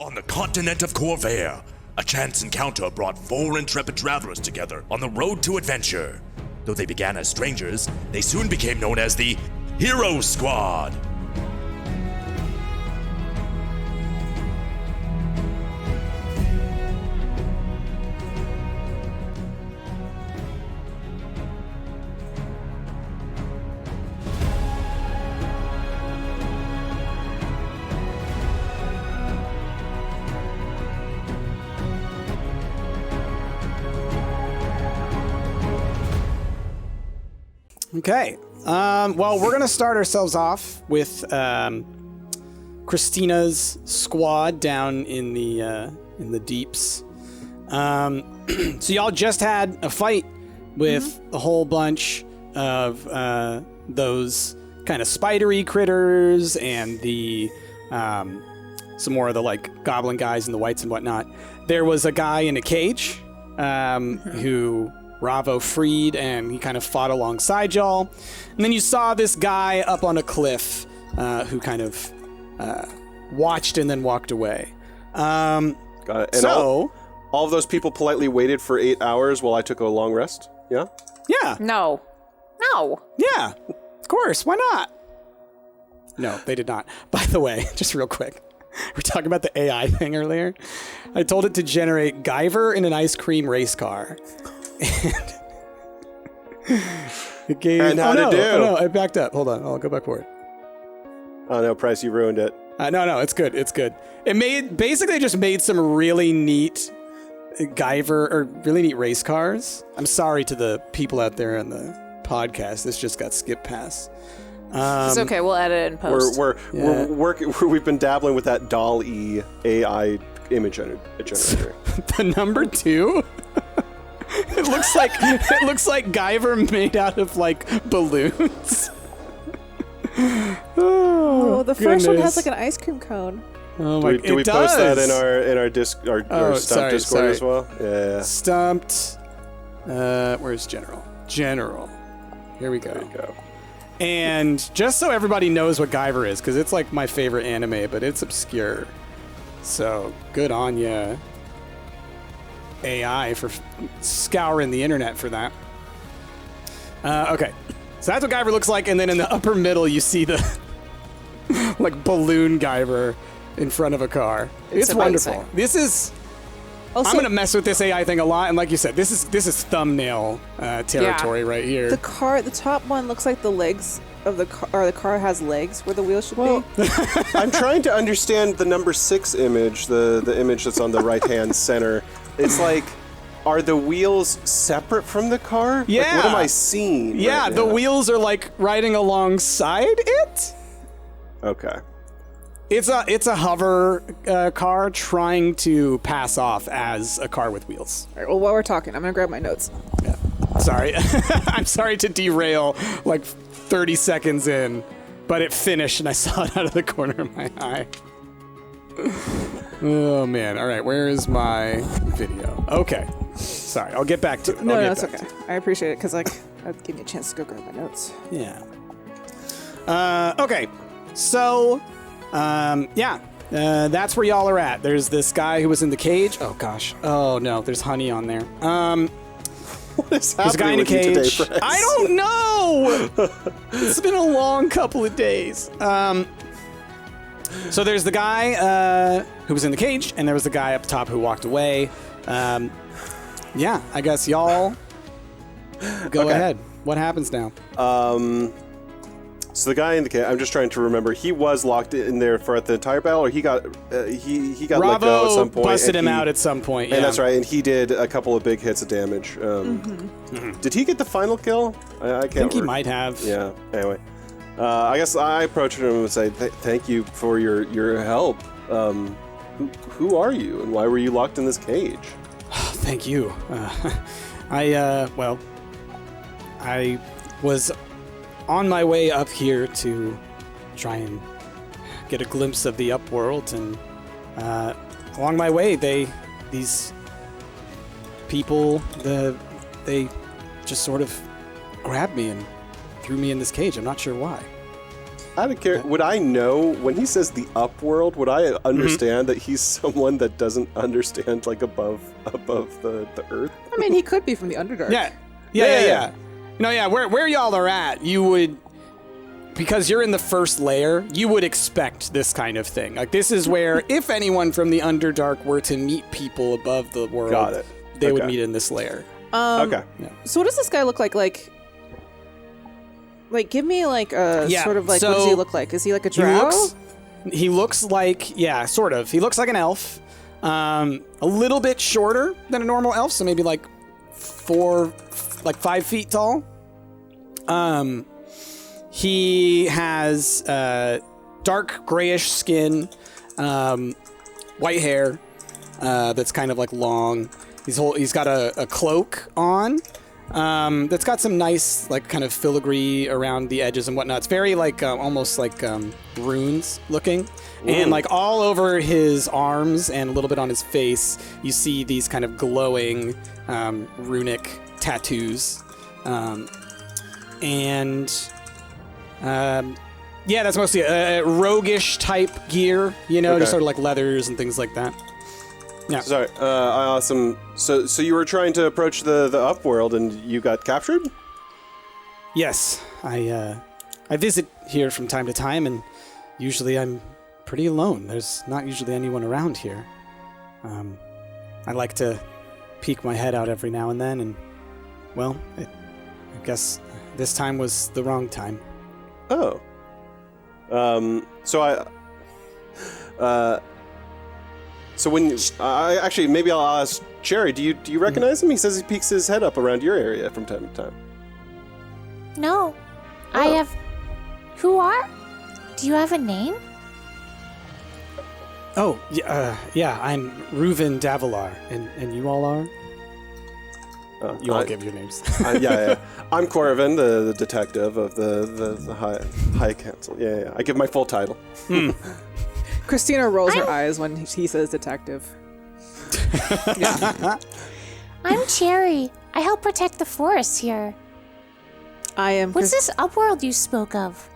On the continent of Corvair, a chance encounter brought 4 intrepid travelers together on the road to adventure. Though they began as strangers, they soon became known as the Hero Squad. Okay. Well, we're going to start ourselves off with Christina's squad down in the deeps. So y'all just had a fight with a whole bunch of those kind of spidery critters and the some more of the like goblin guys and the whites and whatnot. There was a guy in a cage who Ravo freed, and he kind of fought alongside y'all. And then you saw this guy up on a cliff who kind of watched and then walked away. Got it. And so all of those people politely waited for 8 hours while I took a long rest? Yeah? Yeah. No. Yeah. Of course. Why not? No, they did not. By the way, just real quick. We were talking about the AI thing earlier. I told it to generate Guyver in an ice cream race car. And it gave... And how'd it do? Oh, no, it backed up. Hold on. I'll go back for it. Oh, no, Price, you ruined it. No, it's good. It's good. It basically just made some really neat Guyver, or really neat race cars. I'm sorry to the people out there in the podcast. This just got skipped past. It's okay. We'll edit it in post. We're working. We've been dabbling with that DALL-E AI image generator. The number 2? It looks like Guyver made out of like balloons. Oh, the first one has goodness. like an ice cream cone. Oh my! Do we post that in our Stumpt Discord as well? Yeah. Stumpt. Where's General? General. Here we go. There you go. And just so everybody knows what Guyver is, because it's like my favorite anime, but it's obscure. So good on ya, AI, for scouring the internet for that. Okay, so that's what Guyver looks like, and then in the upper middle you see the like balloon Guyver in front of a car. It's wonderful. This is. Also, I'm gonna mess with this AI thing a lot, and like you said, this is thumbnail territory right here. the top one looks like the legs of the car, or the car has legs where the wheels should be. I'm trying to understand the number 6 image, the image that's on the right-hand center. It's like, are the wheels separate from the car? Yeah. Like, what am I seeing? Yeah, right the now? wheels are like riding alongside it. Okay. It's a hover car trying to pass off as a car with wheels. All right, well, while we're talking, I'm gonna grab my notes. Yeah. Sorry. I'm sorry to derail like 30 seconds in, but it finished and I saw it out of the corner of my eye. Oh man. All right, where is my video? Okay. Sorry, I'll get back to it. No, it's okay. I appreciate it because like that gave me a chance to go grab my notes. Yeah. Okay. So, that's where y'all are at. There's this guy who was in the cage. Oh gosh. Oh no, there's honey on there. What is There's a guy in happening a with you cage. today, Price? I don't know. It's been a long couple of days. So there's the guy who was in the cage, and there was the guy up top who walked away. Yeah, I guess y'all go ahead. What happens now? So the guy in the cage, I'm just trying to remember. He was locked in there for the entire battle, or he got he got let go at some point. Busted him out at some point. Yeah. And that's right. And he did a couple of big hits of damage. Did he get the final kill? I can't. I think remember. he might have. Yeah. Anyway, I guess I approached him and say, "Thank you for your help. Who are you, and why were you locked in this cage?" Thank you. I was on my way up here to try and get a glimpse of the upworld, and along my way, these people, they just sort of grabbed me and threw me in this cage. I'm not sure why. Out of care, would I know when he says the upworld? Would I understand that he's someone that doesn't understand like above the earth? I mean, he could be from the Underdark. Yeah. No, yeah. Where y'all are at, you would, because you're in the first layer, you would expect this kind of thing. Like this is where, if anyone from the Underdark were to meet people above the world, they would meet in this layer. Okay. Yeah. So what does this guy look like? Like, give me like a sort of like, what does he look like? Is he like a drow? He looks like, yeah, sort of. He looks like an elf. A little bit shorter than a normal elf, so maybe like 5 feet tall. He has dark grayish skin, white hair that's kind of like long. He's got a cloak on. That's got some nice, like, kind of filigree around the edges and whatnot. It's very, like, almost like runes looking. Ooh. And, like, all over his arms and a little bit on his face, you see these kind of glowing runic tattoos. Yeah, that's mostly a roguish type gear, just sort of like leathers and things like that. Yeah. Sorry. Awesome. So you were trying to approach the upworld and you got captured? Yes. I visit here from time to time, and usually I'm pretty alone. There's not usually anyone around here. I like to peek my head out every now and then, and, well, I guess this time was the wrong time. Oh. So when actually, maybe I'll ask Cherry. Do you recognize him? He says he peeks his head up around your area from time to time. No, Oh. I have. Who are? Do you have a name? Oh, yeah, I'm Reuven Davilar, and you all are? You all give your names. Yeah. I'm Corvin, the detective of the High Council. Yeah. I give my full title. Christina rolls her eyes when he says detective. I'm Cherry. I help protect the forest here. I am. What's this upworld you spoke of?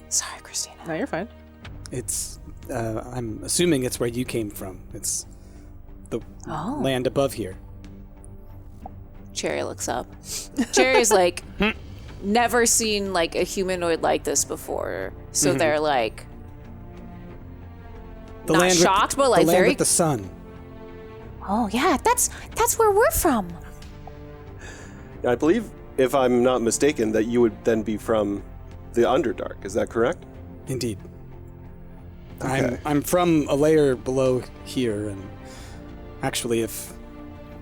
Sorry, Christina. No, you're fine. It's, I'm assuming it's where you came from. It's the land above here. Cherry looks up. Cherry's like, never seen like a humanoid like this before. So they're like, not shocked, but like the land very. with the sun. Oh yeah, that's where we're from. I believe, if I'm not mistaken, that you would then be from the Underdark. Is that correct? Indeed. Okay. I'm from a layer below here, and actually, if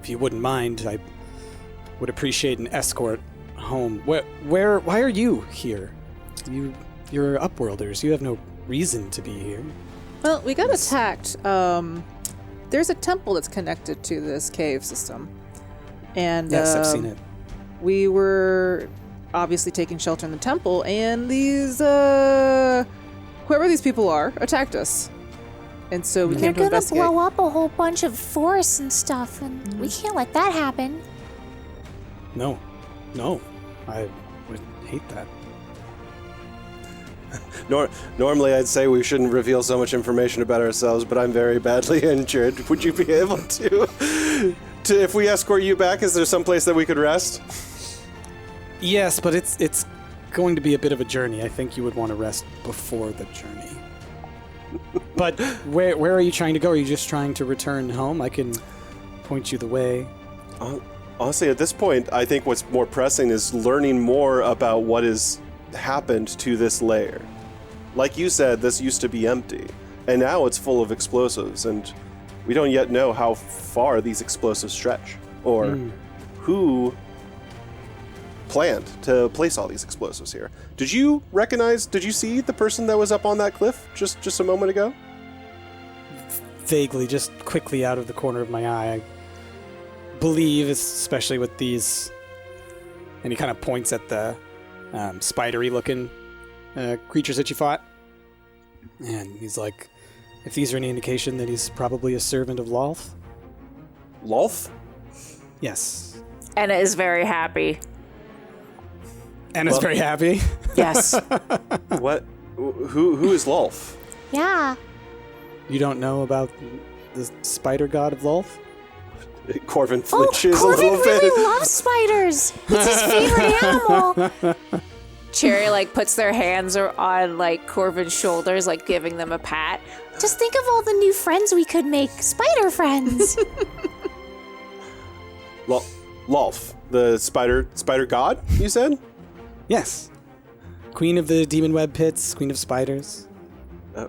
you wouldn't mind, I would appreciate an escort home. Why are you here? You're Upworlders. You have no reason to be here. Well, we got attacked. There's a temple that's connected to this cave system. And Yes, I've seen it. We were obviously taking shelter in the temple, and these, whoever these people are, attacked us. And so we They're came to gonna investigate. blow up a whole bunch of forests and stuff, and we can't let that happen. No, I would hate that. Normally, I'd say we shouldn't reveal so much information about ourselves, but I'm very badly injured. Would you be able to if we escort you back, is there someplace that we could rest? Yes, but it's going to be a bit of a journey. I think you would want to rest before the journey. But where are you trying to go? Are you just trying to return home? I can point you the way. Honestly, at this point, I think what's more pressing is learning more about what has happened to this layer. Like you said, this used to be empty, and now it's full of explosives, and we don't yet know how far these explosives stretch, or who planned to place all these explosives here. Did you see the person that was up on that cliff just a moment ago? Vaguely, just quickly out of the corner of my eye. I believe, especially with these, and he kind of points at the spidery-looking creatures that you fought. And he's like, if these are any indication that he's probably a servant of Lolth. Lolth? Yes. Anna is very happy. Anna's very happy. Yes. What Who is Lolf? Yeah. You don't know about the spider god of Lolf? Corvin Oh, flinches a Corbin little bit. really loves spiders. It's his favorite animal. Cherry like puts their hands on like Corvin's shoulders, like giving them a pat. Just think of all the new friends we could make. Spider friends. Lolf, the spider god, you said? Yes. Queen of the demon web pits, queen of spiders,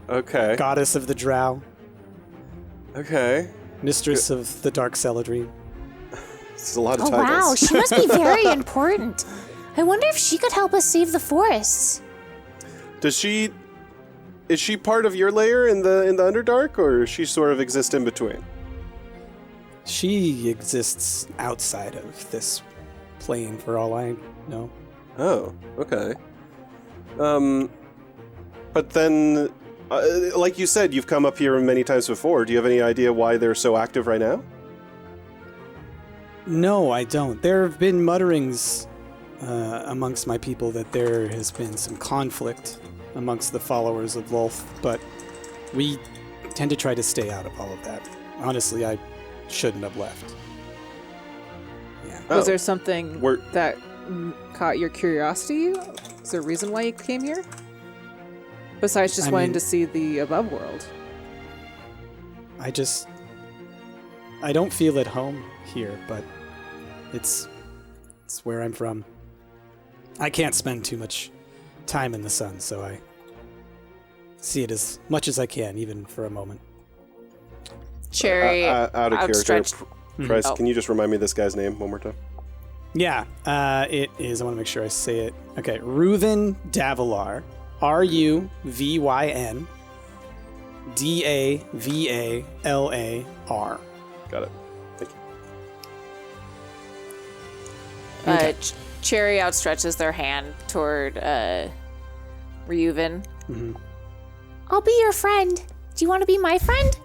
Okay. goddess of the drow, Okay. mistress of the dark celadrine. It's a lot of Oh, titles. wow. She must be very important. I wonder if she could help us save the forests. Is she part of your layer in the Underdark, or does she sort of exist in between? She exists outside of this plane for all I know. Oh, okay. But then, like you said, you've come up here many times before. Do you have any idea why they're so active right now? No, I don't. There have been mutterings amongst my people that there has been some conflict amongst the followers of Lolf, but we tend to try to stay out of all of that. Honestly, I shouldn't have left. Yeah. Oh. Was there something We're- that caught your curiosity? Is there a reason why you came here? Besides just I wanting mean- to see the above world. I don't feel at home here, but it's where I'm from. I can't spend too much time in the sun, so I see it as much as I can, even for a moment. Cherry Out of character, outstretched. Price, Oh. can you just remind me of this guy's name one more time? Yeah, it is. I want to make sure I say it. Okay, Ruvin Davalar. Ruvyn Davalar. Got it. Thank you. Okay. Cherry outstretches their hand toward Ryuven. I'll be your friend. Do you want to be my friend?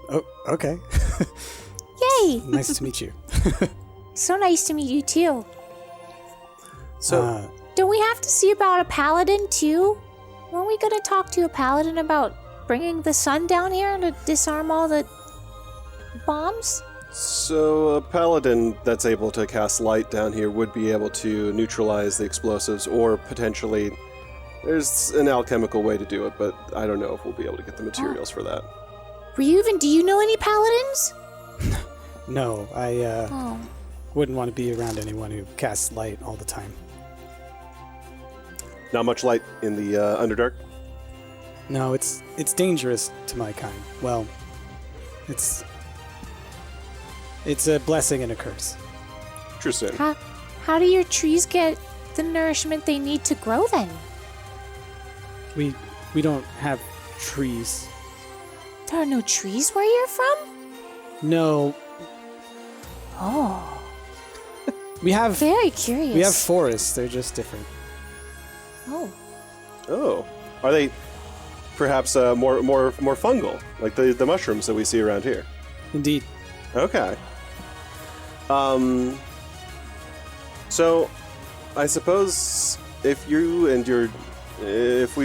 Oh, okay. Yay. Nice to meet you. So nice to meet you, too. So, Don't we have to see about a paladin, too? Weren't we going to talk to a paladin about bringing the sun down here to disarm all the bombs? so a paladin that's able to cast light down here would be able to neutralize the explosives, or potentially there's an alchemical way to do it, but I don't know if we'll be able to get the materials for that. Ryuven, do you know any paladins? No, I Oh. wouldn't want to be around anyone who casts light all the time. Not much light in the Underdark. No, it's dangerous to my kind. Well, it's a blessing and a curse. Interesting. How do your trees get the nourishment they need to grow then? We don't have trees. There are no trees where you're from? No, Oh, we have very curious. we have forests. They're just different. Oh. Oh, are they perhaps more fungal, like the mushrooms that we see around here? Indeed. Okay. So, I suppose if we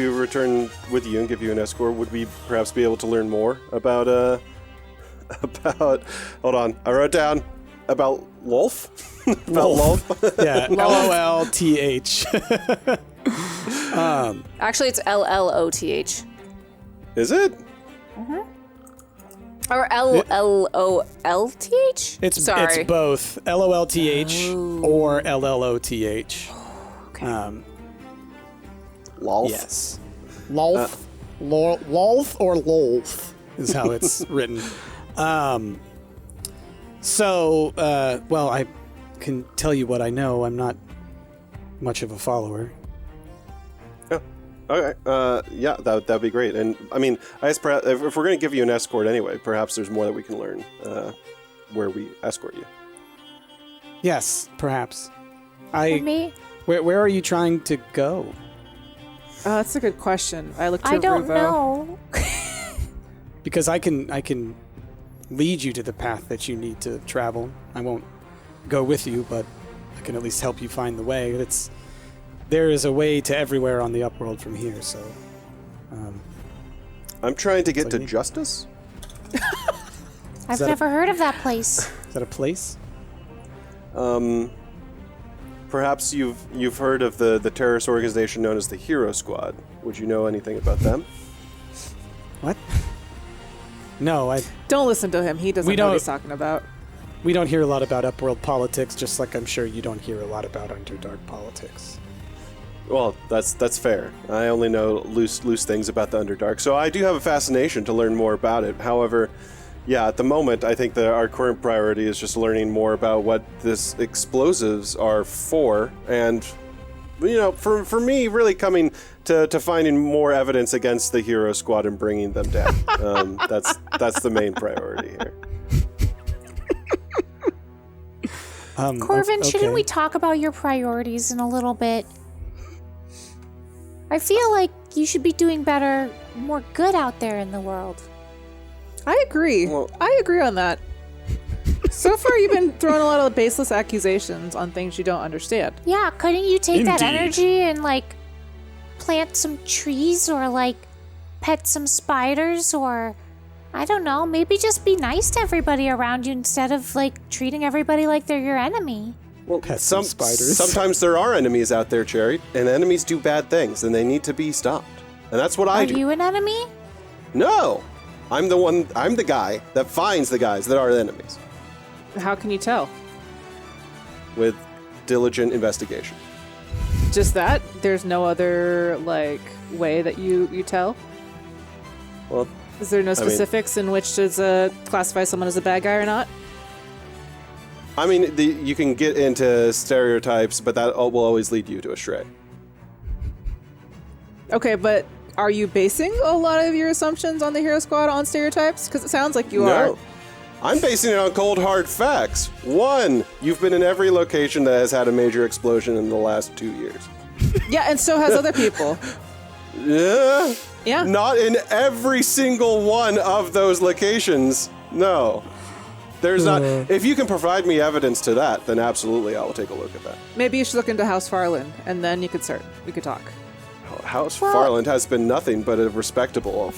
return with you and give you an escort, would we perhaps be able to learn more about hold on, I wrote down about Lolf? About Lolf? Yeah, LOLTH. Actually, it's LLOTH. Is it? Or LLOLTH? It's Sorry. both LOLTH or LLOTH. Lolf? Yes. Lolf. Lolf or Lolf is how it's written. Well, I can tell you what I know. I'm not much of a follower. Oh, okay. Yeah, that'd be great. And I mean, I guess perhaps, if we're going to give you an escort anyway, perhaps there's more that we can learn where we escort you. Yes, perhaps. For me? Where are you trying to go? That's a good question. I looked to I don't Ruvo. know. Because I can lead you to the path that you need to travel. I won't go with you, but I can at least help you find the way. there is a way to everywhere on the Upworld from here. So, I'm trying to get all to you need. justice. I've that a- never heard of that place. is that a place? Perhaps you've heard of the terrorist organization known as the Hero Squad. Would you know anything about them? What? No, Don't listen to him. He doesn't We know what don't- he's talking about. we don't hear a lot about Upworld politics, just like I'm sure you don't hear a lot about Underdark politics. Well, that's fair. I only know loose things about the Underdark, so I do have a fascination to learn more about it. However, yeah, at the moment, I think that our current priority is just learning more about what this explosives are for, and for me, really coming to finding more evidence against the Hero Squad and bringing them down. That's the main priority here. Corvin, shouldn't okay. we talk about your priorities in a little bit? I feel like you should be doing better, more good out there in the world. I agree. Well- I agree on that. So far, you've been throwing a lot of baseless accusations on things you don't understand. Yeah, couldn't you take that Indeed. energy and, like, plant some trees or, like, pet some spiders or, I don't know, maybe just be nice to everybody around you instead of, like, treating everybody like they're your enemy? Well, Pet some spiders. Sometimes there are enemies out there, Cherry, and enemies do bad things, and they need to be stopped. And that's what I Are do. you an enemy? No, I'm the guy that finds the guys that are enemies How can you tell? with diligent investigation. Just that? There's no other, like, way that you tell? Well, Is there no specifics in which to classify someone as a bad guy or not? I mean, you can get into stereotypes, but that will always lead you to astray. Okay, but are you basing a lot of your assumptions on the Hero Squad on stereotypes? Because it sounds like you are. No. I'm basing it on cold hard facts. 1, you've been in every location that has had a major explosion in the last 2 years. Yeah, and so has other people. Yeah. Yeah. Not in every single one of those locations. No. There's not. If you can provide me evidence to that, then absolutely I will take a look at that. Maybe you should look into House Farland, and then we could talk. House Farland has been nothing but a respectable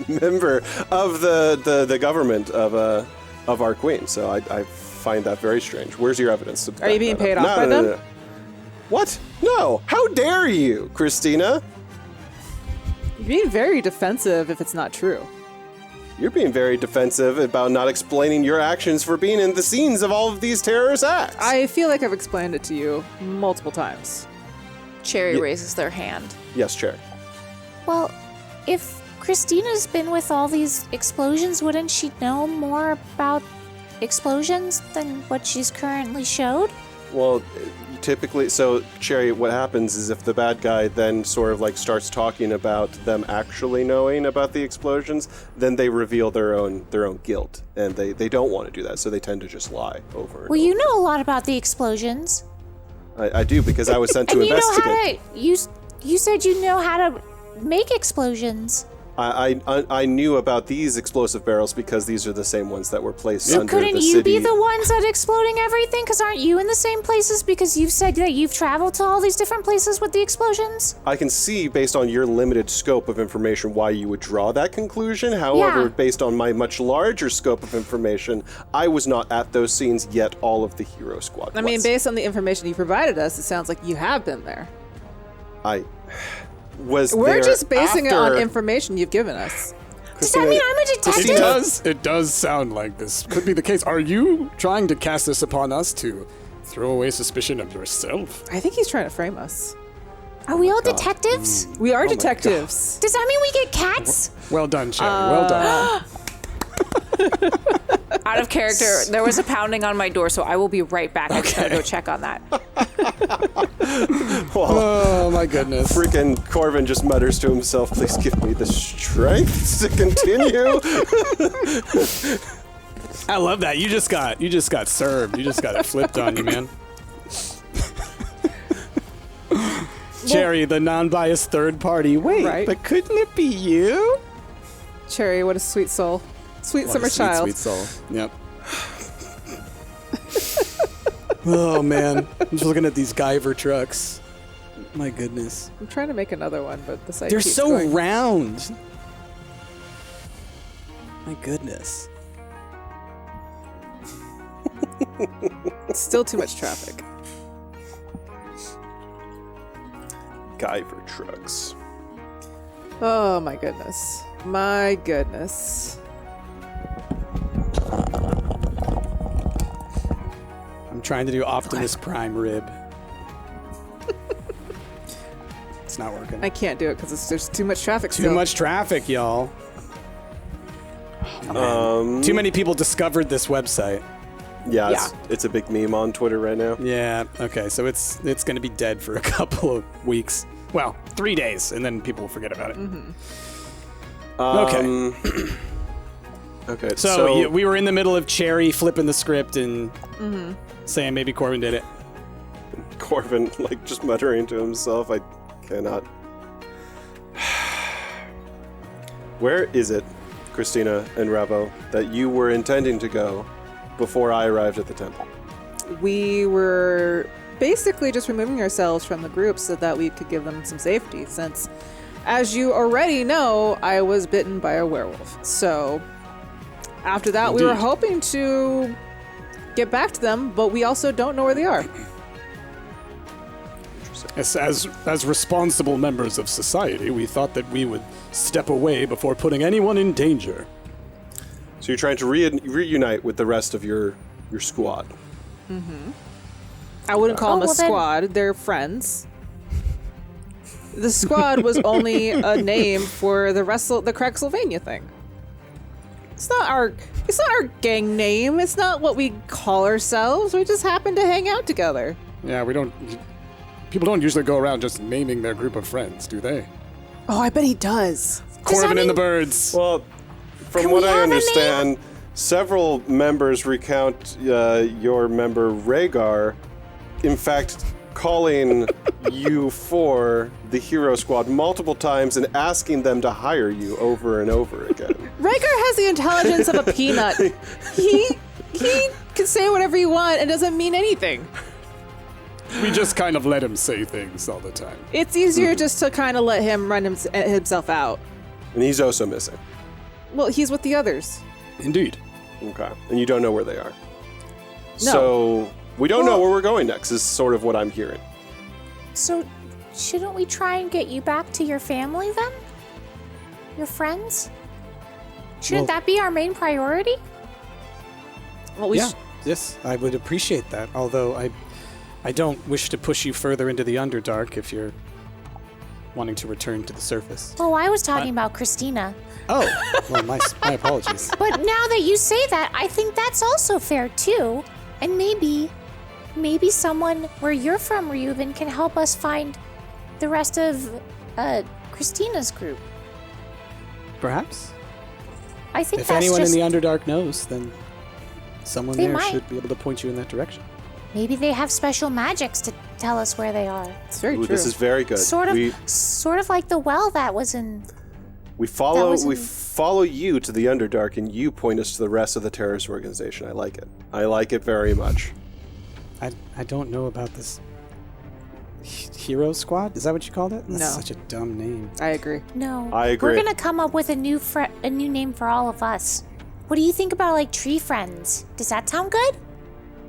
member of the government of our queen. So I find that very strange. Where's your evidence? Are you being paid off by them? No. What? No. How dare you, Christina? You're being very defensive if it's not true. You're being very defensive about not explaining your actions for being in the scenes of all of these terrorist acts. I feel like I've explained it to you multiple times. Cherry raises their hand. Yes, Chair. Well, if Christina's been with all these explosions, wouldn't she know more about explosions than what she's currently showed? Well, typically, so Cherry, what happens is if the bad guy then sort of like starts talking about them actually knowing about the explosions, then they reveal their own guilt, and they don't want to do that, so they tend to just lie over. And Well, you know a lot about the explosions. I do, because I was sent to And you know investigate. how to, you said you know how to make explosions. I knew about these explosive barrels because these are the same ones that were placed So under couldn't the you city. be the ones that exploding everything? Because aren't you in the same places? Because you've said that you've traveled to all these different places with the explosions? I can see, based on your limited scope of information, why you would draw that conclusion. However, Yeah. based on my much larger scope of information, I was not at those scenes, yet all of the Hero Squad I mean, was. based on the information you provided us, it sounds like you have been there. I was We're there just basing it on after- information you've given us. Does that mean I'm a detective? It does sound like this could be the case. Are you trying to cast this upon us to throw away suspicion of yourself? I think he's trying to frame us. Are we all detectives? We are detectives. Does that mean we get cats? Well done, Cherry. Well done. Out of character, there was a pounding on my door, so I will be right back. I just gotta go check on that. Oh my goodness. Freaking Corvin just mutters to himself, please give me the strength to continue. I love that. You just got served. You just got it flipped on you, man. Cherry, the non-biased third party. Wait, Right. but couldn't it be you? Cherry, what a sweet soul. Sweet What summer a sweet, child. sweet soul. Yep. Oh man, I'm just looking at these Guyver trucks. My goodness. I'm trying to make another one, but the site They're keeps so going. round. My goodness. Still too much traffic. Guyver trucks. Oh my goodness. My goodness. I'm trying to do Optimus Prime rib. It's not working. I can't do it because there's too much traffic Too still. much traffic, y'all. Oh, man. Too many people discovered this website. Yeah, it's a big meme on Twitter right now. Yeah. Okay. So it's going to be dead for a couple of weeks. Well, 3 days, and then people will forget about it. Okay. Okay. So yeah, we were in the middle of Cherry flipping the script and saying maybe Corbin did it. Corbin, like, just muttering to himself, I cannot. Where is it, Christina and Ravo, that you were intending to go before I arrived at the temple? We were basically just removing ourselves from the group so that we could give them some safety, since, as you already know, I was bitten by a werewolf. So after that, we were Indeed. hoping to get back to them, but we also don't know where they are. As responsible members of society, we thought that we would step away before putting anyone in danger. So you're trying to reunite with the rest of your squad. I wouldn't call them a well then- squad. They're friends. The squad was only a name for the Craigslevania thing. It's not our gang name. It's not what we call ourselves. We just happen to hang out together. Yeah, people don't usually go around just naming their group of friends, do they? Oh, I bet he does. Corbin and the Birds. Well, from Can what we I have a name? understand, several members recount your member Rhaegar, in fact, calling you for the Hero Squad multiple times and asking them to hire you over and over again. Rhaegar has the intelligence of a peanut. He can say whatever you want and doesn't mean anything. We just kind of let him say things all the time. It's easier just to kind of let him run himself out. And he's also missing. Well, he's with the others. Indeed. Okay. And you don't know where they are. No. So we don't know where we're going next, is sort of what I'm hearing. So, shouldn't we try and get you back to your family then? Your friends? Shouldn't Well- that be our main priority? Well, Yes, I would appreciate that. Although I don't wish to push you further into the Underdark if you're wanting to return to the surface. Oh, I was talking about Christina. Oh, well, my apologies. But now that you say that, I think that's also fair too. And maybe someone where you're from, Reuven, can help us find the rest of Christina's group. Perhaps. I think If that's anyone just in the Underdark knows, then someone They there might. should be able to point you in that direction. maybe they have special magics to tell us where they are. it's very Ooh, true. this is very good. Sort of like the well that was in. We follow was we in- follow you to the Underdark, and you point us to the rest of the terrorist organization. I like it. I like it very much. I don't know about this Hero Squad. Is that what you called it? That's No. such a dumb name. I agree. No, I agree. We're gonna come up with a new name for all of us. What do you think about like tree friends? Does that sound good?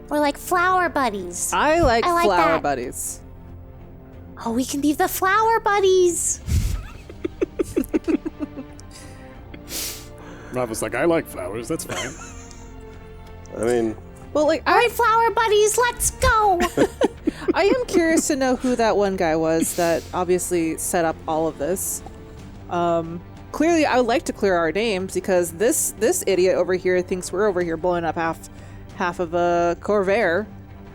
Or like flower buddies? I like I like flower that. buddies. Oh, we can be the flower buddies. Rob was like, I like flowers. That's fine. I mean, Well, like All right, flower buddies, let's go. I am curious to know who that one guy was that obviously set up all of this. Clearly, I would like to clear our names because this idiot over here thinks we're over here blowing up half of a Corvair.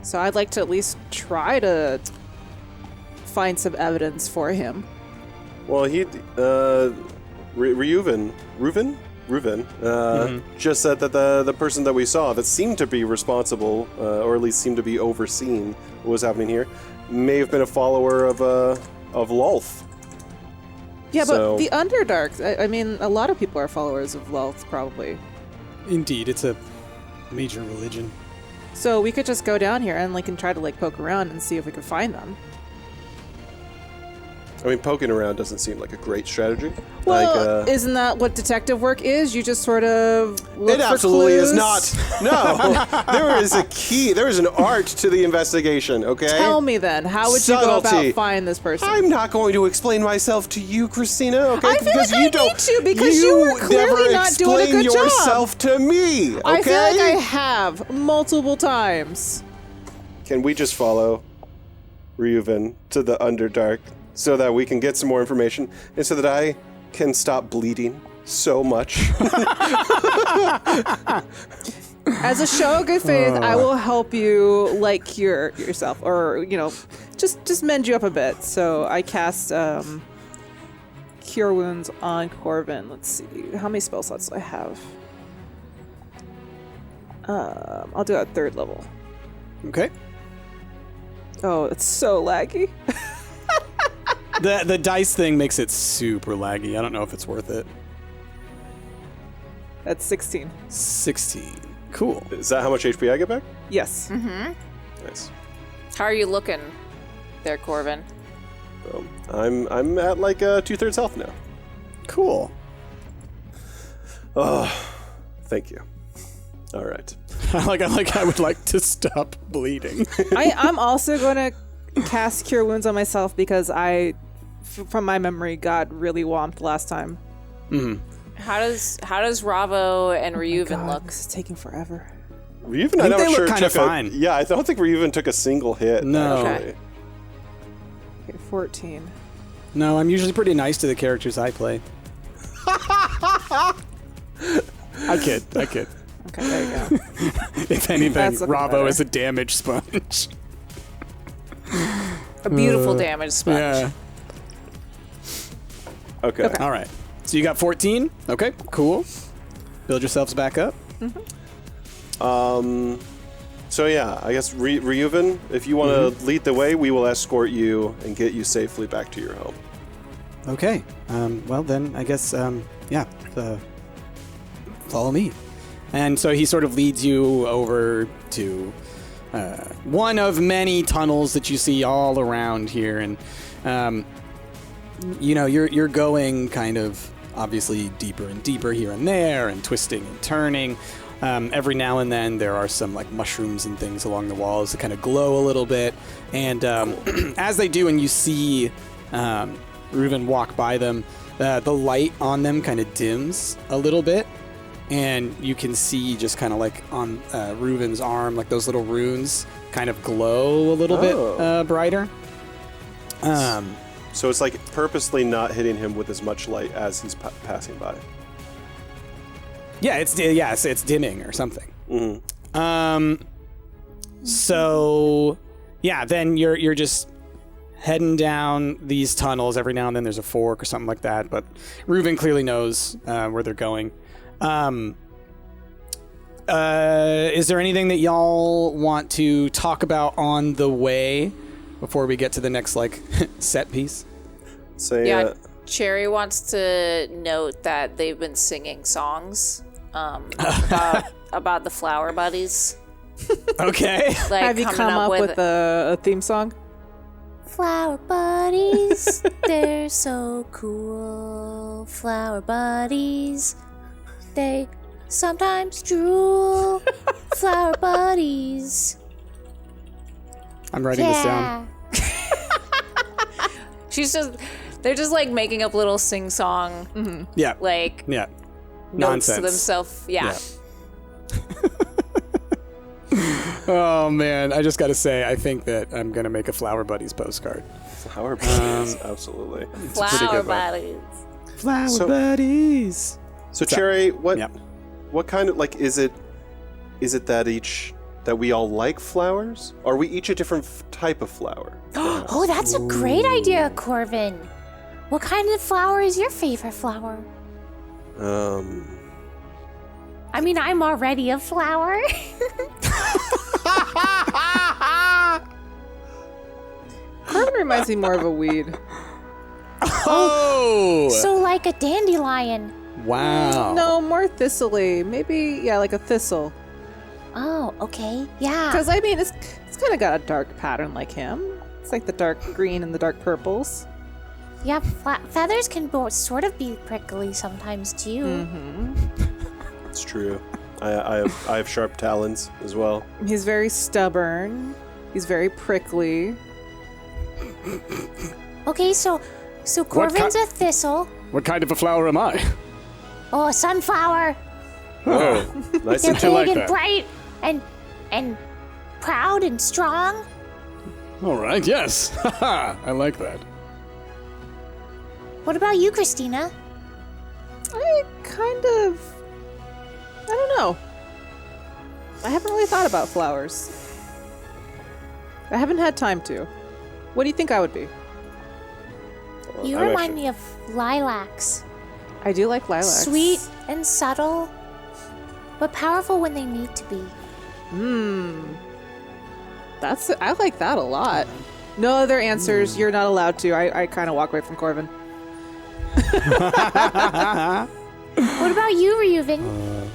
So I'd like to at least try to find some evidence for him. well, he Reuven just said that the person that we saw that seemed to be responsible, or at least seemed to be overseeing what was happening here, may have been a follower of Lolth. Yeah, So- but the Underdark, I mean, a lot of people are followers of Lolth, probably. Indeed, it's a major religion. So we could just go down here and try to poke around and see if we could find them. I mean, poking around doesn't seem like a great strategy. Well, isn't that what detective work is? You just sort of look it for absolutely clues? is not. No, there is a key. There is an art to the investigation. Okay. Tell me then, how would you go Subtlety. about finding this person? I'm not going to explain myself to you, Christina. Okay, I feel because like you I don't. need to, because you were clearly never not doing a explain good job. yourself to me. Okay. I feel like I have multiple times. Can we just follow Reuven to the Underdark so that we can get some more information and so that I can stop bleeding so much? As a show of good faith, I will help you like cure yourself, or just mend you up a bit. So I cast cure wounds on Corvin. Let's see, how many spell slots do I have? I'll do it at 3rd level. Okay. Oh, it's so laggy. The dice thing makes it super laggy. I don't know if it's worth it. That's 16. 16. Cool. Is that how much HP I get back? Yes. Nice. How are you looking there, Corvin? I'm at like 2/3 health now. Cool. Oh, thank you. All right. I would like to stop bleeding. I'm also going to cast cure wounds on myself because from my memory, got really whomped last time. How does Ravo and Reuven God, look? this is taking forever. Reuven, I I'm think not they sure look kinda took fine. Yeah, I don't think Reuven took a single hit. No. Actually. Okay, 14. No, I'm usually pretty nice to the characters I play. I kid. Okay, there you go. If anything, That's looking Ravo better. is a damage sponge. A beautiful damage sponge. Yeah. Okay. All right. So you got 14. Okay, cool. Build yourselves back up. So yeah, I guess Reuven, if you want to lead the way, we will escort you and get you safely back to your home. Okay. Well, then I guess, follow me. And so he sort of leads you over to one of many tunnels that you see all around here. And, you're going kind of obviously deeper and deeper here and there and twisting and turning. Every now and then there are some like mushrooms and things along the walls that kind of glow a little bit. And as they do, and you see Reuven walk by them, the light on them kind of dims a little bit. And you can see just kind of like on Reuven's arm, like those little runes kind of glow a little bit brighter. So it's like purposely not hitting him with as much light as he's passing by. Yeah, it's dimming or something. So yeah, then you're just heading down these tunnels. Every now and then there's a fork or something like that, but Reuven clearly knows where they're going. Is there anything that y'all want to talk about on the way before we get to the next like set piece? Yeah, Cherry wants to note that they've been singing songs about the flower buddies. Okay. Like Have you coming come up with with a theme song? Flower buddies, they're so cool. Flower buddies, they sometimes drool. Flower buddies. I'm writing this down. they're just like making up little sing-song Yeah. like Yeah. notes Nonsense. to themselves. Yeah. Oh man, I just got to say, I think that I'm gonna make a Flower Buddies postcard. Flower buddies, absolutely. Flower buddies. Flower Buddies. So Cherry, what Yep. what kind of like is it that we all like flowers? Are we each a different type of flower? Oh, that's a great idea, Corvin. What kind of flower is your favorite flower? I mean, I'm already a flower. Corvin reminds me more of a weed. Oh! So like a dandelion. Wow. No, more thistly. Maybe, yeah, like a thistle. Oh, okay. Yeah. Because, I mean, it's kind of got a dark pattern like him. It's like the dark green and the dark purples. Yeah, feathers can sort of be prickly sometimes too. It's true. I have sharp talons as well. He's very stubborn. He's very prickly. Okay, so Corvin's a thistle. What kind of a flower am I? Oh, a sunflower. Oh, nice They're and big like and that. bright and proud and strong. All right, yes. I like that. What about you, Christina? I don't know. I haven't really thought about flowers. I haven't had time to. What do you think I would be? You I'm remind actually- me of lilacs. I do like lilacs. Sweet and subtle, but powerful when they need to be. I like that a lot. No other answers. You're not allowed to. I kind of walk away from Corvin. What about you, Reuven?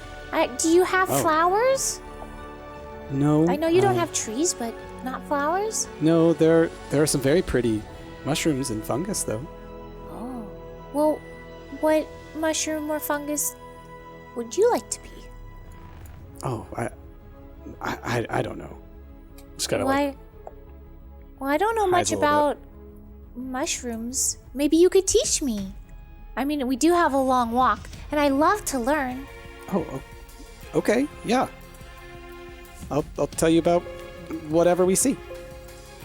Do you have flowers? No. I know you don't have trees, but not flowers? No, there are some very pretty mushrooms and fungus, though. Oh. Well, what mushroom or fungus would you like to be? Oh, I don't know. Just gotta Why? Well, I don't know much hides a little about mushrooms. Maybe you could teach me. I mean, we do have a long walk, and I love to learn. Oh, okay, yeah. I'll tell you about whatever we see.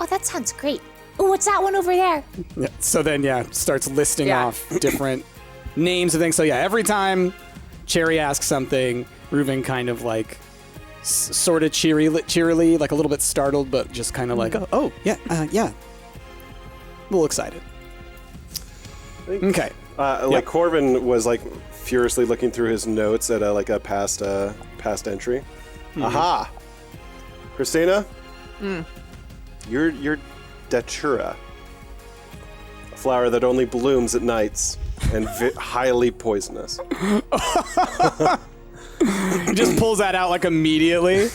Oh, that sounds great. Oh, what's that one over there? Yeah. So then, starts listing Yeah. off different names of things. So every time Cherry asks something, Reuven kind of like sort of cheerily, like a little bit startled, but just kind of like, yeah, a little excited. Okay. Corvin was like furiously looking through his notes at a past entry. Aha, Christina, you're datura, a flower that only blooms at nights and highly poisonous. He just pulls that out like immediately.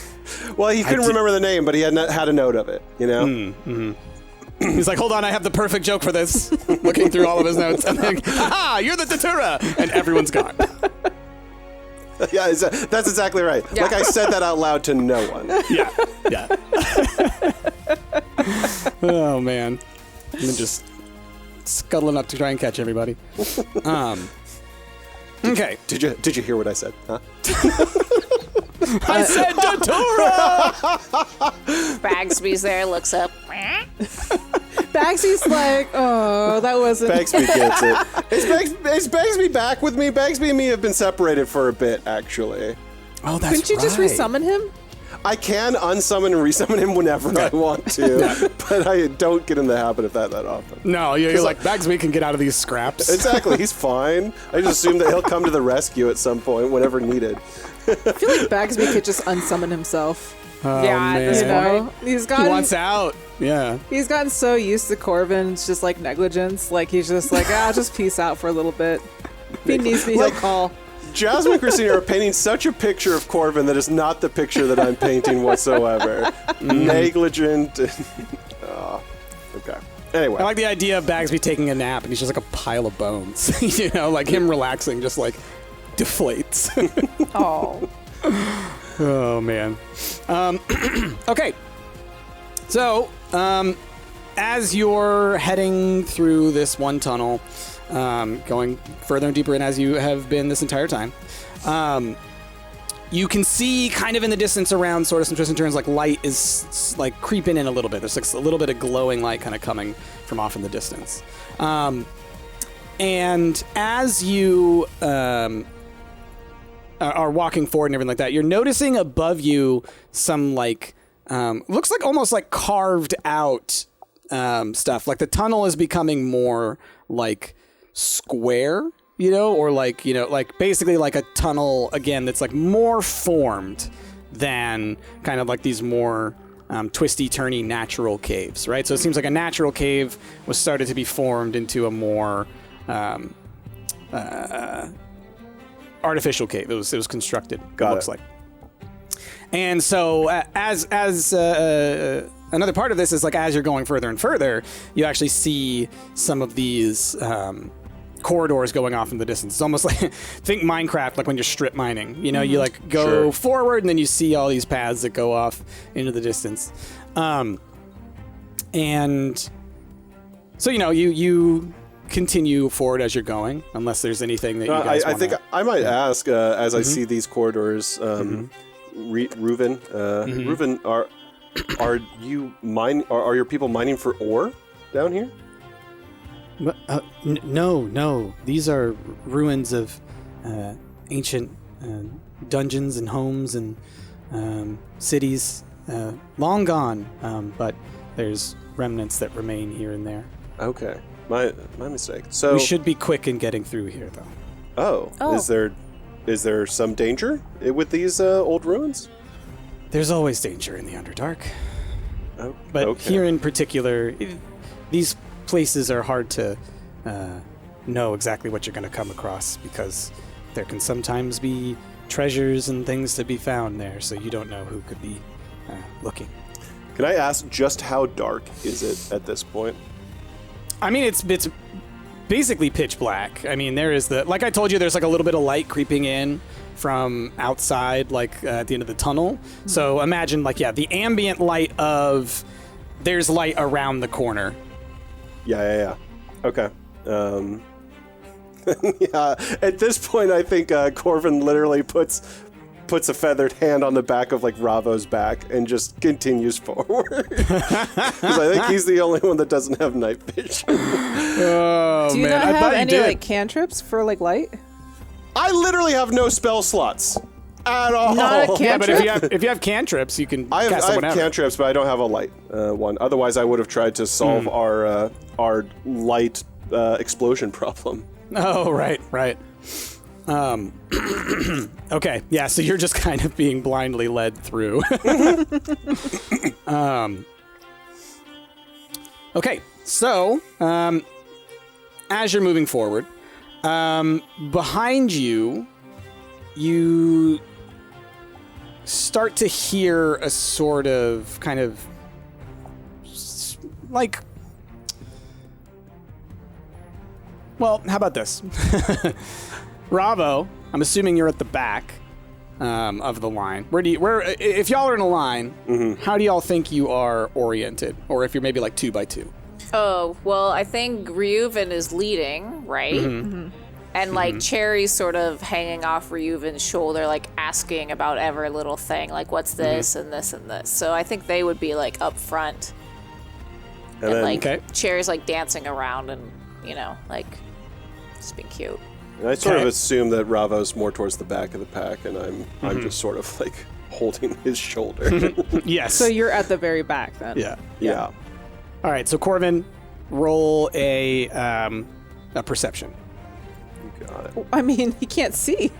Well, he couldn't remember the name, but he had a note of it. You know. He's like, hold on, I have the perfect joke for this. Looking through all of his notes, and then, haha, you're the datura, and everyone's gone. Yeah, that's exactly right. Yeah. Like I said that out loud to no one. Yeah. Oh man, and then just scuttling up to try and catch everybody. Okay. Did you hear what I said? Huh? I said datura. Bagsby's there, looks up. Bagsy's like, oh, that wasn't. Bagsby gets it. Is Bagsby back with me? Bagsby and me have been separated for a bit, actually. Oh, that's Couldn't you just resummon him? I can unsummon and resummon him whenever I want to, but I don't get in the habit of that often. No, you're like, Bagsby can get out of these scraps. Exactly, he's fine. I just assume that he'll come to the rescue at some point whenever needed. I feel like Bagsby could just unsummon himself. Oh, Yeah, man. You know, He wants out. Yeah. He's gotten so used to Corvin's just like negligence. Like he's just like, I'll just peace out for a little bit. If he needs me, he'll call. Jasmine and Christina are painting such a picture of Corvin that is not the picture that I'm painting whatsoever. Negligent. Okay. Anyway. I like the idea of Bagsby taking a nap and he's just like a pile of bones. You know, like him relaxing just like deflates. Oh. Oh, man. Okay. So, as you're heading through this one tunnel, going further and deeper in as you have been this entire time, you can see kind of in the distance around sort of some twists and turns, like light is like creeping in a little bit. There's like a little bit of glowing light kind of coming from off in the distance. And as you are walking forward and everything like that, you're noticing above you some like looks like almost like carved out stuff. Like the tunnel is becoming more like square, you know, or like, you know, like basically like a tunnel again that's like more formed than kind of like these more twisty turny natural caves, right? So it seems like a natural cave was started to be formed into a more artificial cave. It was constructed. Got it looks it. like. And so as another part of this is like as you're going further and further, you actually see some of these corridors going off in the distance. It's almost like think Minecraft, like when you're strip mining. You know, you like go forward and then you see all these paths that go off into the distance. And so you continue forward as you're going, unless there's anything that you guys I think I might ask as I see these corridors. Reuven, Reuven, are you are your people mining for ore down here? No. These are ruins of ancient dungeons and homes and cities, long gone. But there's remnants that remain here and there. Okay, my mistake. So we should be quick in getting through here, though. Oh. Is there some danger with these old ruins? There's always danger in the Underdark. Oh, but okay. here in particular, these places are hard to know exactly what you're going to come across because there can sometimes be treasures and things to be found there, so you don't know who could be looking. Can I ask just how dark is it at this point? I mean, it's basically pitch black. I mean, there is like I told you, there's like a little bit of light creeping in from outside, like at the end of the tunnel. So imagine the ambient light of there's light around the corner. Yeah. Okay. Yeah. At this point, I think Corvin literally puts a feathered hand on the back of like Ravo's back and just continues forward. Because I think he's the only one that doesn't have night vision. Oh, Do you man. not I have thought you any did. like cantrips for like light? I literally have no spell slots at all. Not a Yeah, but cantrip? if you have cantrips, you can I cast have whatever. cantrips, but I don't have a light one. Otherwise, I would have tried to solve our light explosion problem. Oh, right. Okay, yeah, so you're just kind of being blindly led through. Okay, so as you're moving forward, behind you, you start to hear a sort of kind of like... Well, how about this? Ravo, I'm assuming you're at the back of the line. If y'all are in a line, how do y'all think you are oriented? Or if you're maybe like 2 by 2? Oh, well, I think Reuven is leading, right? And like Cherry's sort of hanging off Reuven's shoulder, like asking about every little thing, like what's this and this and this. So I think they would be like up front. And then- like Okay. Cherry's like dancing around and, like just being cute. And I sort Okay. of assume that Ravo's more towards the back of the pack, and I'm just sort of like holding his shoulder. Yes. So you're at the very back then. Yeah. Yeah. All right, so Corvin, roll a perception. You got it. I mean, he can't see.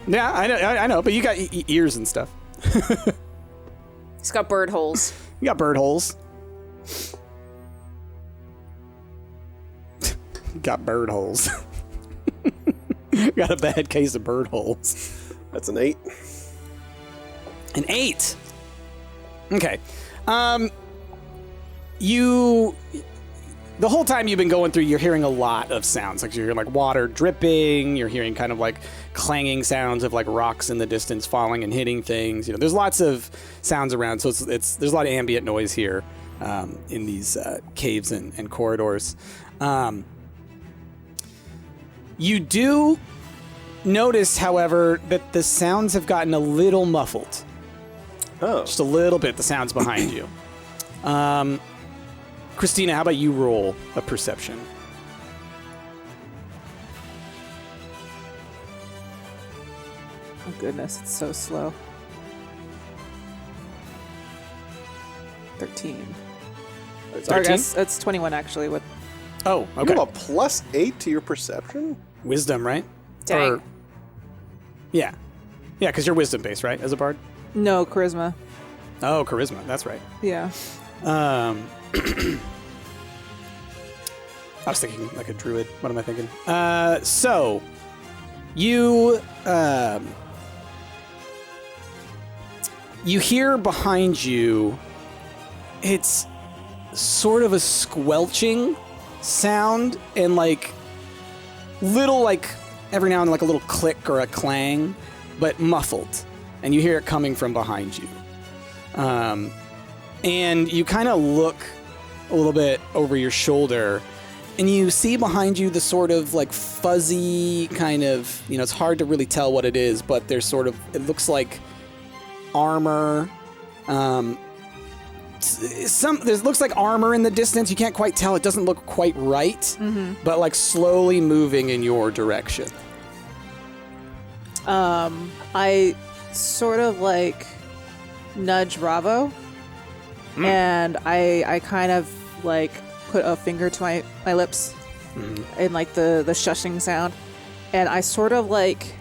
Yeah, I know, but you got ears and stuff. He's got bird holes. You got bird holes. Got bird holes. Got a bad case of bird holes. That's an 8. An 8. Okay. The whole time you've been going through, you're hearing a lot of sounds. Like you're hearing like water dripping. You're hearing kind of like clanging sounds of like rocks in the distance falling and hitting things. There's lots of sounds around. So there's a lot of ambient noise here in these caves and corridors. You do notice, however, that the sounds have gotten a little muffled. Oh. Just a little bit, the sounds behind you. Christina, how about you roll a perception? Oh goodness, it's so slow. 13. Or I 13? guess it's 21 actually. With Oh, You okay. have a +8 to your perception? Wisdom, right? Dang. Or- yeah. Yeah, because you're wisdom based, right, as a bard? no charisma. Oh, charisma. That's right. Yeah. I was thinking like a druid. What am I thinking? So you you hear behind you it's sort of a squelching sound and like little like every now and then like a little click or a clang, but muffled, and you hear it coming from behind you. And you kind of look a little bit over your shoulder, and you see behind you the sort of like fuzzy kind of, it's hard to really tell what it is, but there's sort of, it looks like armor. There looks like armor in the distance. You can't quite tell. It doesn't look quite right, but like slowly moving in your direction. I sort of like nudge Ravo, and I kind of like put a finger to my lips and like the shushing sound, and I sort of like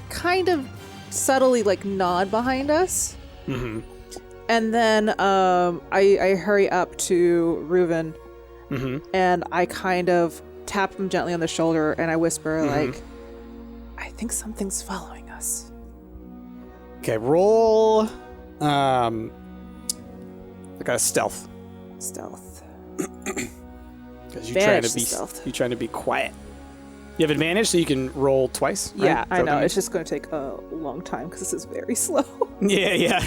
kind of subtly like nod behind us. And then I hurry up to Reuven, and I kind of tap him gently on the shoulder, and I whisper, like, I think something's following us. Okay, roll like a stealth. Stealth. Because Stealth. you're trying to be quiet. You have advantage, so you can roll twice, right? Yeah, I know. It's just going to take a long time because this is very slow. Yeah.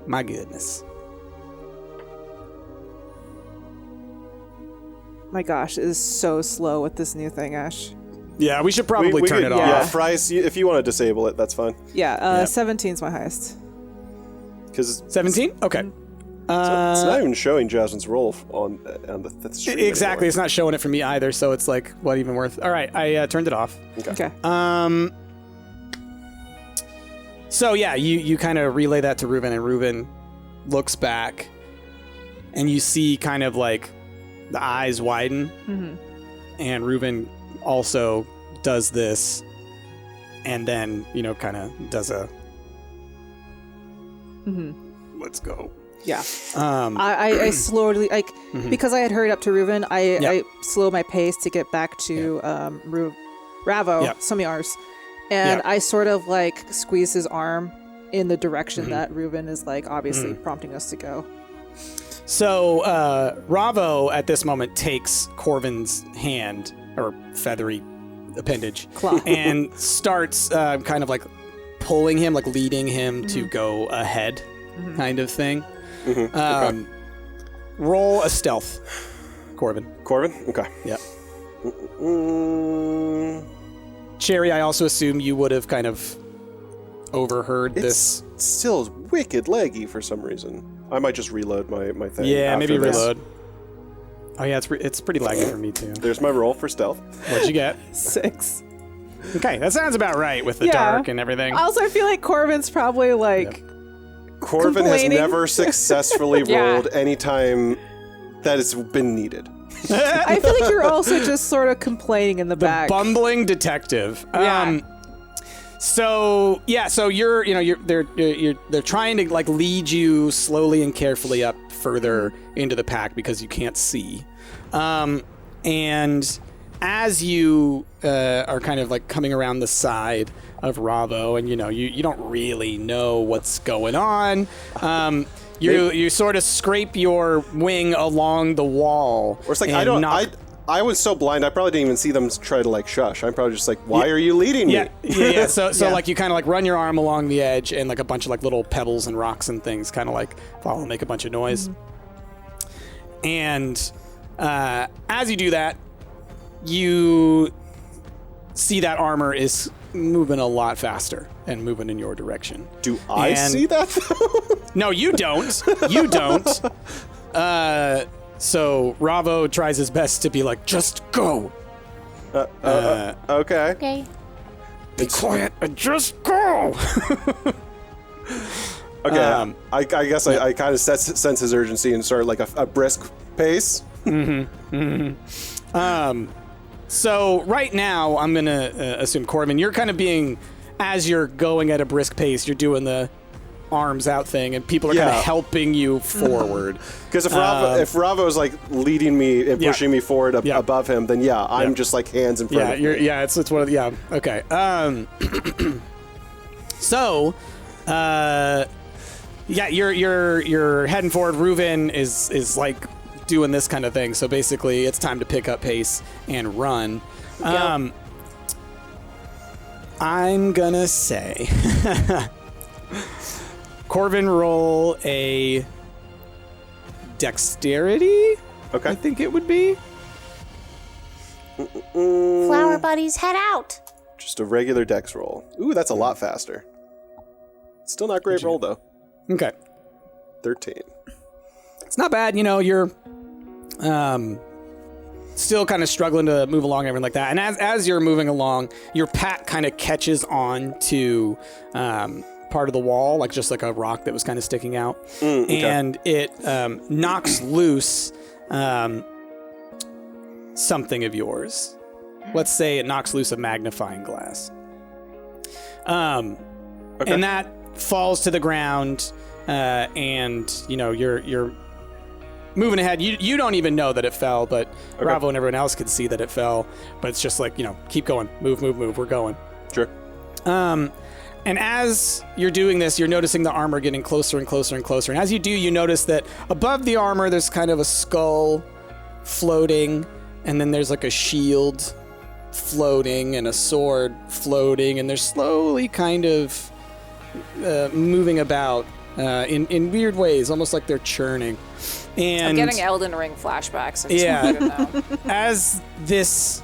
My goodness. My gosh, it is so slow with this new thing, Ash. Yeah, we should probably turn it off. Yeah, Fries, if you want to disable it, that's fine. Yeah, 17's my highest. Because 17? Okay. it's not even showing Jasmine's roll on the stream Exactly, anymore. it's not showing it for me either, so it's like, what even worth? All right, I turned it off. Okay. So yeah, you kind of relay that to Reuven, and Reuven looks back, and you see kind of like the eyes widen, and Reuven also does this, and then kind of does a let's go. Yeah. I slowly, like, because I had hurried up to Reuven, I slowed my pace to get back to Ravo, Somiar's. And I sort of like squeeze his arm in the direction that Reuven is like obviously prompting us to go. So Ravo at this moment takes Corvin's hand, or feathery appendage, Claw. and starts kind of like pulling him, like leading him to go ahead, kind of thing. Okay. Roll a stealth, Corvin. Corvin? Okay. Yep. Mm, Cherry, I also assume you would have kind of overheard this. It's still wicked laggy for some reason. I might just reload my thing. Yeah, after maybe this. reload. Oh yeah, it's pretty laggy for me too. There's my roll for stealth. What'd you get? 6. Okay, that sounds about right with the dark and everything. Also, I feel like Corvin's probably like Corvin has complaining. never successfully Yeah. rolled any time that it's been needed. I feel like you're also just sort of complaining in the back. Bumbling detective. Yeah. So they're trying to like lead you slowly and carefully up further into the pack because you can't see. And as you are kind of like coming around the side of Ravo, and you don't really know what's going on. You sort of scrape your wing along the wall. Or it's like and I was so blind I probably didn't even see them try to like shush. I'm probably just like, why are you leading me? Yeah. So like you kind of like run your arm along the edge, and like a bunch of like little pebbles and rocks and things kind of like fall and make a bunch of noise. And as you do that, you see that armor is moving a lot faster and moving in your direction. Do I see that though? No, you don't. You don't. So Ravo tries his best to be like, just go. Okay. Okay. Be quiet and just go. Okay. I guess I kind of sense his urgency and start like a brisk pace. So right now, I'm going to assume, Corbin, you're kind of being, as you're going at a brisk pace, you're doing the arms out thing, and people are kind of helping you forward. Because if Ravo's like leading me and pushing me forward above him, then I'm just like hands in front of me. It's one of the, okay. So, Yeah, you're heading forward. Reuven is like doing this kind of thing. So basically, it's time to pick up pace and run. I'm gonna say, Corvin, roll a dexterity. Okay. I think it would be. Flower buddies, head out. Just a regular dex roll. Ooh, that's a lot faster. Still not great roll, though. Okay. 13. It's not bad. You know, you're still kind of struggling to move along and everything like that. And as you're moving along, your pack kind of catches on to part of the wall, like just like a rock that was kind of sticking out. Okay. And it knocks loose something of yours. Let's say it knocks loose a magnifying glass. Okay. And that falls to the ground, and you know you're moving ahead. You don't even know that it fell, but Bravo and everyone else could see that it fell. But it's just like, you know, keep going, move, we're going. Sure. And as you're doing this, you're noticing the armor getting closer and closer and closer. And as you do, you notice that above the armor, there's kind of a skull floating, and then there's like a shield floating and a sword floating, and they're slowly kind of moving about in weird ways, almost like they're churning. And I'm getting Elden Ring flashbacks. Yeah. As this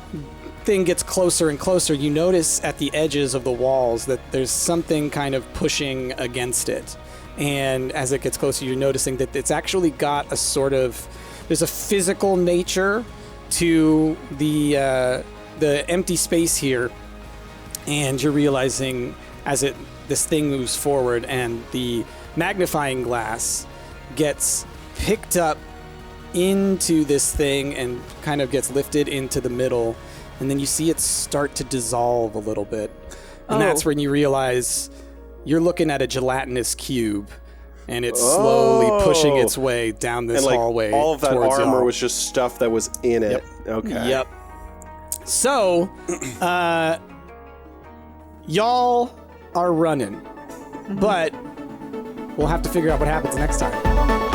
thing gets closer and closer, you notice at the edges of the walls that there's something kind of pushing against it. And as it gets closer, you're noticing that it's actually got a sort of, there's a physical nature to the empty space here. And you're realizing as this thing moves forward and the magnifying glass gets picked up into this thing and kind of gets lifted into the middle, and then you see it start to dissolve a little bit. And that's when you realize you're looking at a gelatinous cube, and it's slowly pushing its way down this hallway. All of that towards armor y'all. was just stuff that was in it. Okay. Yep. So, y'all are running, but we'll have to figure out what happens next time.